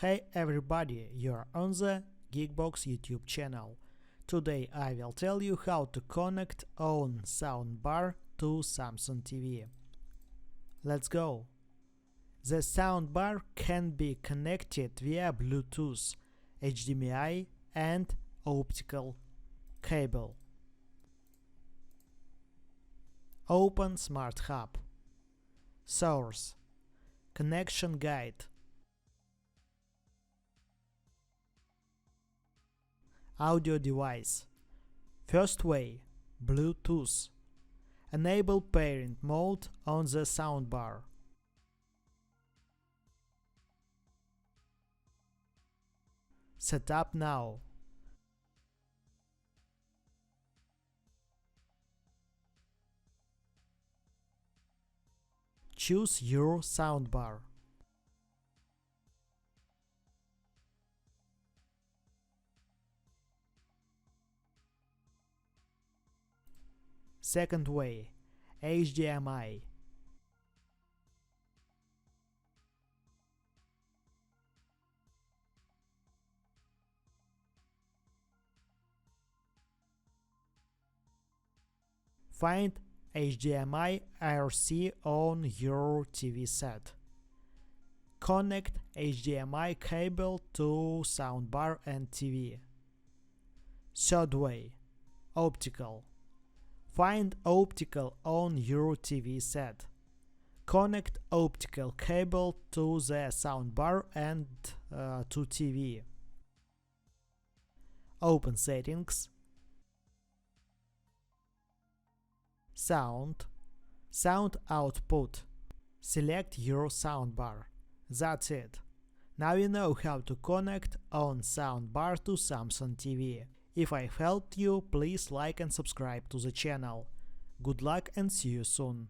Hey everybody, you're on the Geekbox YouTube channel. Today I will tell you how to connect Onn Soundbar to Samsung TV. Let's go! The soundbar can be connected via Bluetooth, HDMI and optical cable. Open Smart Hub. Source. Connection guide. Audio device. First way, Bluetooth. Enable pairing mode on the soundbar. Setup now. Choose your soundbar. Second way, HDMI. Find HDMI IRC on your TV set. Connect HDMI cable to soundbar and TV. Third way, optical. Find optical on your TV set. Connect optical cable to the soundbar and to TV. Open Settings. Sound output. Select your soundbar. That's it. Now you know how to connect Onn Soundbar to Samsung TV. If I helped you, please like and subscribe to the channel. Good luck and see you soon.